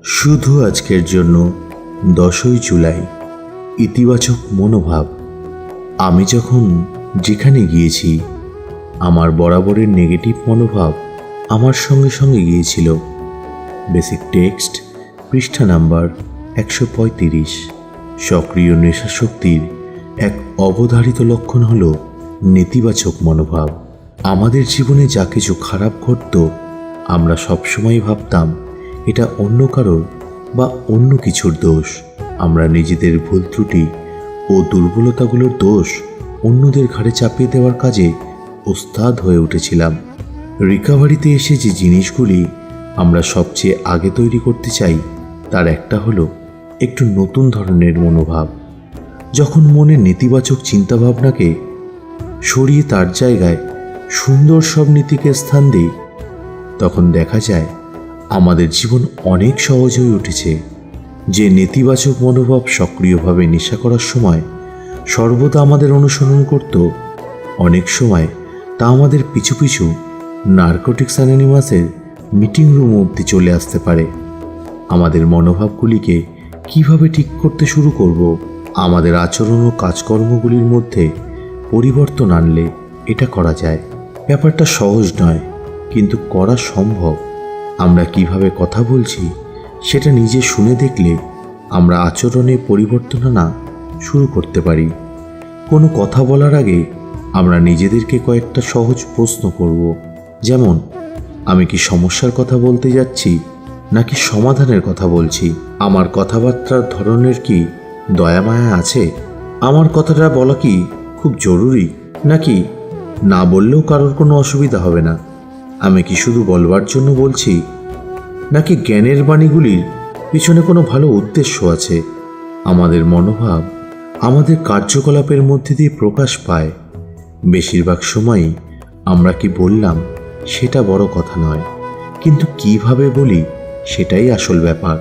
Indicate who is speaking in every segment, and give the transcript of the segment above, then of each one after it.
Speaker 1: শুধু আজকের জন্য 10ই জুলাই। ইতিবাচক মনোভাব। আমি যখন যেখানে গিয়েছি, আমার বরাবরের নেগেটিভ মনোভাব আমার সঙ্গে সঙ্গে গিয়েছিল। বেসিক টেক্সট, পৃষ্ঠা নাম্বার 135। সক্রিয় নেশাশক্তির এক অবধারিত লক্ষণ হল নেতিবাচক মনোভাব। আমাদের জীবনে যা কিছু খারাপ ঘটত, আমরা সবসময় ভাবতাম এটা অন্য কারোর বা অন্য কিছুর দোষ। আমরা নিজেদের ভুল ত্রুটি ও দুর্বলতাগুলোর দোষ অন্যদের ঘাড়ে চাপিয়ে দেওয়ার কাজে ওস্তাদ হয়ে উঠেছিলাম। রিকভারিতে এসে যে জিনিসগুলি আমরা সবচেয়ে আগে তৈরি করতে চাই, তার একটা হলো একটু নতুন ধরনের মনোভাব। যখন মনে নেতিবাচক চিন্তাভাবনাকে সরিয়ে তার জায়গায় সুন্দর সব নীতিকে স্থান দিই, তখন দেখা যায় আমাদের জীবন অনেক সহজ হয়ে উঠেছে। যে নেতিবাচক মনোভাব সক্রিয়ভাবে নেশা করার সময় সর্বদা আমাদের অনুসরণ করত, অনেক সময় তা আমাদের পিছু পিছু নার্কোটিক্স অ্যানোনিমাসের মিটিং রুম অবধি চলে আসতে পারে। আমাদের মনোভাবগুলিকে কিভাবে ঠিক করতে শুরু করব? আমাদের আচরণ ও কাজকর্মগুলির মধ্যে পরিবর্তন আনলে এটা করা যায়। ব্যাপারটা সহজ নয়, কিন্তু করা সম্ভব। আমরা কিভাবে কথা বলছি সেটা নিজে শুনে দেখলে আমরা আচরণে পরিবর্তন আনা শুরু করতে পারি। কোনো কথা বলার আগে আমরা নিজেদেরকে কয়েকটা সহজ প্রশ্ন করব, যেমন আমি কি সমস্যার কথা বলতে যাচ্ছি নাকি সমাধানের কথা বলছি? আমার কথাবার্তার ধরনের কি দয়ামায়া আছে? আমার কথাটা বলা কি খুব জরুরি, নাকি না বললেও কারোর কোনো অসুবিধা হবে না? আমি কি শুধু বলবার জন্য বলছি, নাকি জ্ঞানের বাণীগুলির পিছনে কোনো ভালো উদ্দেশ্য আছে? আমাদের মনোভাব আমাদের কার্যকলাপের মধ্যে দিয়ে প্রকাশ পায়। বেশিরভাগ সময়ই আমরা কি বললাম সেটা বড় কথা নয়, কিন্তু কিভাবে বলি সেটাই আসল ব্যাপার।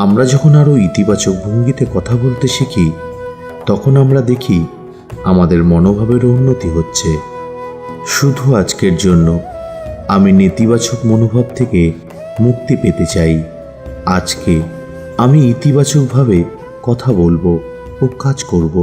Speaker 1: আমরা যখন আরও ইতিবাচক ভঙ্গিতে কথা বলতে শিখি, তখন আমরা দেখি আমাদের মনোভাবেরও উন্নতি হচ্ছে। শুধু আজকের জন্য আমি নেতিবাচক মনোভাব থেকে মুক্তি পেতে চাই। আজকে আমি ইতিবাচকভাবে কথা বলবো ও কাজ করব।